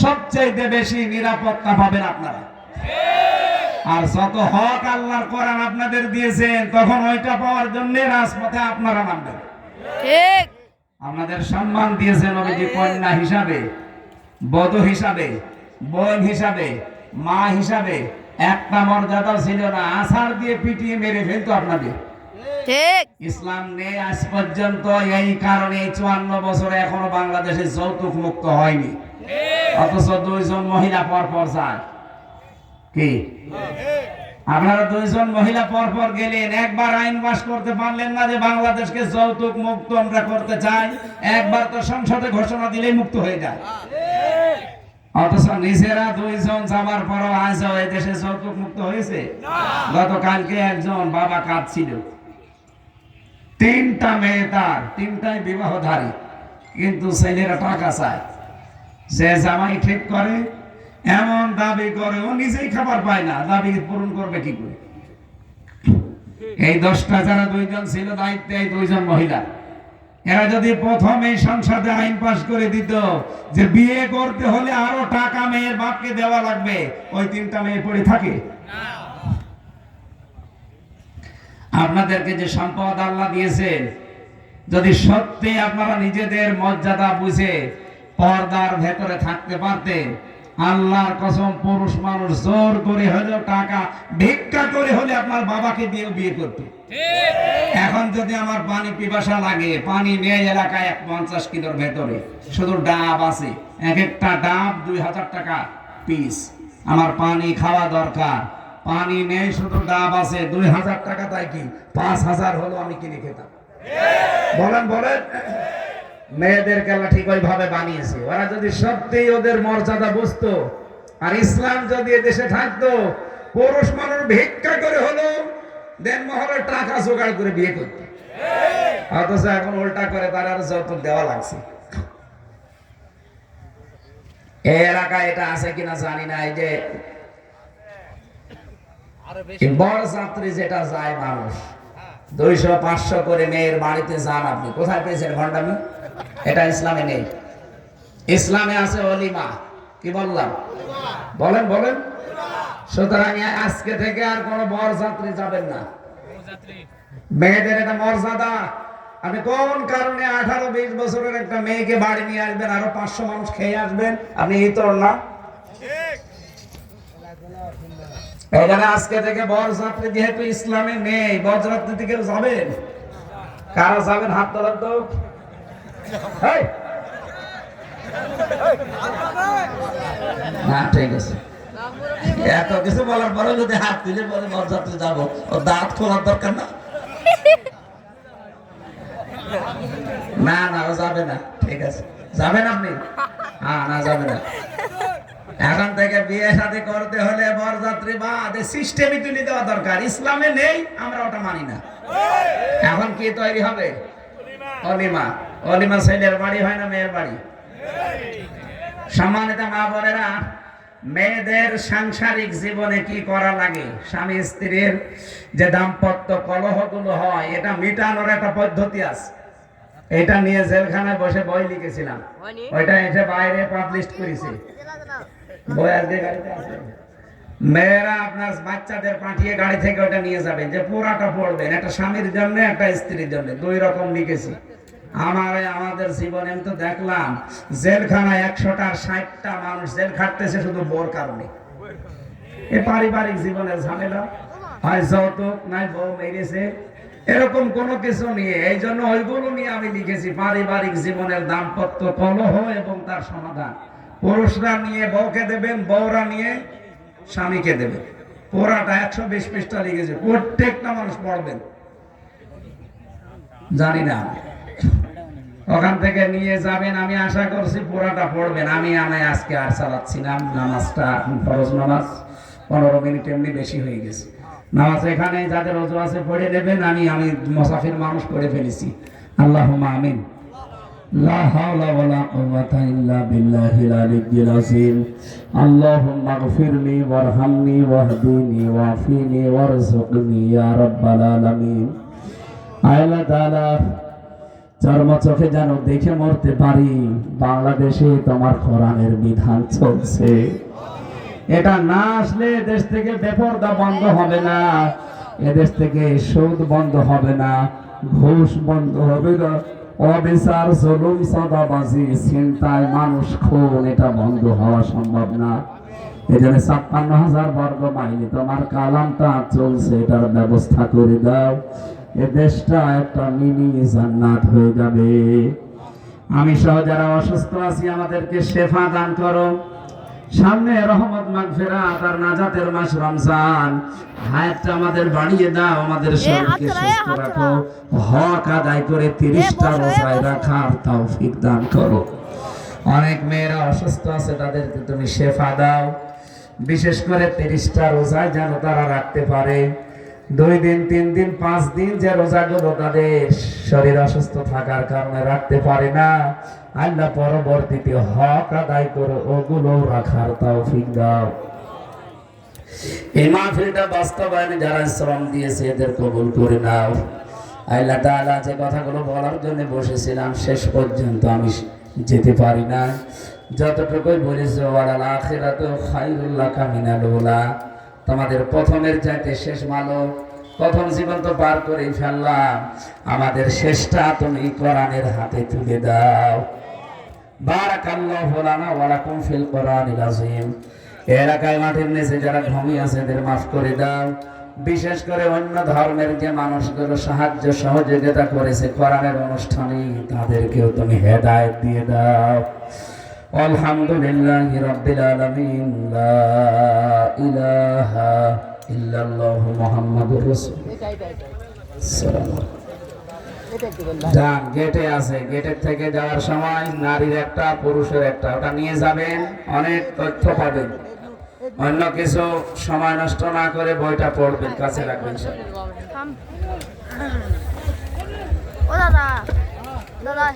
সবচেয়ে বেশি নিরাপত্তা পাবেন আপনারা। আর যত হক আল্লাহর কোরআন আপনাদের দিয়েছেন, তখন ওইটা পাওয়ার জন্য রাজপথে আপনারা নামবেন। ঠিক। আপনাদের সম্মান দিয়েছেন নবীজি কন্যা হিসাবে, বধূ হিসাবে, বোন হিসাবে, মা হিসাবে। একটা মর্যাদাও ছিল না, আছাড় দিয়ে পিটিয়ে মেরে ফেলতো আপনাদের। ঠিক। ইসলাম নেই আজ পর্যন্ত, এই কারণে 54 বছরে এখনো বাংলাদেশে যৌতুক মুক্ত হয়নি। অথচ 2 জন মহিলা পরপর যায়। কি আপনারা 2 জন মহিলা পরপর গেলেন, একবার আইন পাস করতে পারলেন না যে বাংলাদেশকে যৌতুক মুক্ত আমরা করতে চাই? একবার তো সংসদে ঘোষণা দিলেই মুক্ত হয়ে যায়। অথচ নিজেরা 2 জন যাবার পরও আজ এই দেশে যৌতুক মুক্ত হয়েছে? গতকালকে একজন বাবা কাঁদছিল, 3টা মেয়ে, তার 3টাই বিবাহধারী, কিন্তু ছেলেরা টাকা চায়। সে জামাই ঠিক করে, এমন দাবি করে, ও নিজেই খাবার পায় না, দাবি পূরণ করবে কি করে? এই 10টা যারা 2 জন ছিল দায়িত্বে, এই 2 জন মহিলা, এরা যদি প্রথমে সংসদে আইন পাস করে দিত যে বিয়ে করতে হলে আরো টাকা মেয়ের বাপকে দেওয়া লাগবে, ওই 3টা মেয়ে পড়ে থাকে? আপনাদেরকে যে সম্পদ আল্লাহ দিয়েছেন, যদি সত্যি আপনারা নিজেদের মর্যাদা বুঝে পর্দার ভেতরে থাকতে পারতেন, আল্লাহর কসম পুরুষ মানুষ জোর করে হলেও টাকা ভিক্ষা করে হলে আপনার বাবাকে দিয়ে বিয়ে করতে। এখন যদি আমার পানি পিপাসা লাগে, পানি নেই এলাকায় 50 কিলোর ভেতরে, শুধু ডাব আছে, এক একটা ডাব 2000 টাকা পিস। আমার পানি খাওয়া দরকার, পানি নেই, শুধু ডাব আছে, 2000 টাকা, তাই কি 5000 হলো আমি কিনে খেতাম? বলেন বলেন। মেয়েদের খেলা ঠিক ওইভাবে বানিয়েছে। ওরা যদি সত্যি ওদের মর্যাদা বুঝতো, আর ইসলাম যদি দেশে থাকতো, পুরুষ মানুষ ভিক্ষা করে হলো দেন মহরের টাকা জোগাড় করে বিয়ে করতো। অথচ এখন উল্টা করে তারা আর যৌতুক দেওয়া লাগছে। এই এলাকায় এটা আছে কিনা জানি না, এই যে বড় যাত্রী যেটা যায় মানুষ 200-500 করে মেয়ের বাড়িতে যান, আপনি কোথায় পেয়েছেন ভণ্ডামি? এটা ইসলামে নেই। ইসলামে আছে অলিমা। কি বললাম? বলেন বলেন। সুতরাং আজকে থেকে আর কোন বর যাত্রী যাবেন না। মেয়েদের এটা মর্যাদা। আপনি কোন কারণে 18-20 বছরের একটা মেয়েকে বাড়ি নিয়ে আসবেন, আরো 500 মানুষ খেয়ে আসবেন? আপনি ইতর না? এখানে আজকে থেকে বরযাত্রী যেহেতু ইসলামে নেই, বরযাত্রী কেউ যাবেন? কারা যাবেন হাত তোলেন তো। না ঠিক আছে, এত কিছু বলার পরে যদি হাত তুলে বলে বরযাত্রী যাবো, ও দাঁত খোলার দরকার না? না না, ও যাবে না। ঠিক আছে, যাবেন আপনি? হ্যাঁ, না যাবে না। এখন থেকে বিয়ে শাদী করতে হলে বরযাত্রী বাদ সিস্টেমই তুলে দেওয়া দরকার। ইসলামে নেই, আমরা ওটা মানি না। এখন কি তৈরি হবে? অলিমা। অলিমা ছেলের বাড়ি হয় না মেয়ের বাড়ি? সম্মানিত মা বোনেরা, মেয়েদের সাংসারিক জীবনে কি করা লাগে, স্বামী স্ত্রীর যে দাম্পত্য কলহগুলো হয়, এটা মিটানোর একটা পদ্ধতি আছে। এটা নিয়ে জেলখানায় বসে বই লিখেছিলাম, ওইটা এসে বাইরে পাবলিশ করেছি। বই আজকে গাড়িতে আছে। মেয়েরা আপনার বাচ্চাদের পাঠিয়ে গাড়ি থেকে ওটা নিয়ে যাবেন, যে পুরাটা পড়বেন, একটা স্বামীর জন্য একটা স্ত্রীর জন্য, 2 রকম লিখেছি। আমাদের জীবনে আমি তো দেখলাম জেলখানায় 160টা মানুষ জেল খাটতেছে শুধু বোর কারণে। এ পারিবারিক জীবনের ঝামেলা, হয় যৌতুক, নাই বউ মেরেছে, এরকম কোনো কিছু নিয়ে। এই জন্য ওইগুলো নিয়ে আমি লিখেছি পারিবারিক জীবনের দাম্পত্য কলহ এবং তার সমাধান। পুরুষরা নিয়ে বউকে দেবেন, বউরা নিয়ে স্বামীকে দেবেন। পুরাটা 120 পৃষ্ঠা লিখেছে, প্রত্যেকটা মানুষ পড়বেন। জানি না, ওখান থেকে নিয়ে যাবেন, আমি আশা করছি পুরাটা পড়বেন। আমি আজকে আর চালাচ্ছি না নামাজটা, ফরজ নামাজ 15 মিনিট এমনি বেশি হয়ে গেছে। নামাজ এখানে যাদের ওযু আছে পড়ে নেবেন, আমি মুসাফির মানুষ পড়ে ফেলেছি। আল্লাহুম্মা আমিন। লা হাওলা ওয়ালা কুওয়াতা ইল্লা বিল্লাহিল আলিয়্যিল আযীম। আল্লাহুম্মা গফিরলি ওয়ারহামনি ওয়াহদিনি ওয়াফিনি ওয়ারযুকনি ইয়া রাব্বাল আলামিন। আল্লাহ তাআলা চর্ম চোখে যেন দেখে মরতে পারি বাংলাদেশে তোমার কোরআনের বিধান চলছে। এটা না আসলে দেশ থেকে বেপরদা বন্ধ হবে না, এদেশ থেকে সুদ বন্ধ হবে না, ঘুষ বন্ধ হবে না, অবিচার জুলুম চাঁদাবাজি চিন্তায় মানুষ খুন এটা বন্ধ হওয়া সম্ভব না। এখানে ৫৬,০০০ বর্গ মাইলে তোমার কালামটা চলছে, এটার ব্যবস্থা করে দাও। এ দেশটা একটা মিনি জান্নাত হয়ে যাবে। আমি সহ যারা অসুস্থ আছি আমাদেরকে শেফা দান করো। সামনে রহমত মাগফিরাত আর নাজাতের মাস রমজান, হায়াতটা আমাদের বাড়িয়ে দাও, আমাদের শরীরকে সুস্থ রাখো, হক আদায় করে ৩০টা রোজায় রাখার তৌফিক দান করো। অনেক মেয়েরা অসুস্থ আছে, তাদেরকে তুমি শেফা দাও, বিশেষ করে ৩০টা রোজায় যেন তারা রাখতে পারে। ২ দিন ৩ দিন ৫ দিন যে রোজাগুলো তাদের শরীর অসুস্থ থাকার কারণে রাখতে পারে না, আল্লাহ পরবর্তীতে হক আদায় করে ওগুলো রাখার তৌফিক দাও। এই মাহফিলটা বাস্তবায়নে যারা শ্রম দিয়েছে এদের কবুল করে নাও। আল্লাহ তাআলা যে কথাগুলো বলার জন্য বসেছিলাম শেষ পর্যন্ত আমি যেতে পারি না, যতটুকুই বলেছে ওয়ালাল আখিরাতু খায়রুল লাকা মিনাল উলা, তোমাদের প্রথমের চাইতে শেষ ভালো। প্রথম জীবন তো পার করে ফেললাম, আমাদের শেষটা তুমি কোরআনের হাতে তুলে দাও। বারাকাল্লাহু লানা ওয়া লাকুম ফিল কোরআনিল আযীম। এলাকায় মাটির নিচে যারা ঘুমিয়ে আছে এদের মাফ করে দাও। বিশেষ করে অন্য ধর্মের যে মানুষগুলো সাহায্য সহযোগিতা করেছে কোরআনের অনুষ্ঠানে তাদেরকেও তুমি হেদায়েত দিয়ে দাও। আলহামদুলিল্লাহি রাব্বিল আলামিন, লা ইলাহা ইল্লাল্লাহু মুহাম্মাদুর রাসূলুল্লাহ। যান গেটে আছে, গেটের থেকে যাওয়ার সময় নারীর একটা পুরুষের একটা, ওটা নিয়ে যাবেন, অনেক তথ্য পাবেন। অন্য কিছু সময় নষ্ট না করে বইটা পড়বেন, কাছে রাখবেন। ও দাদা দাদা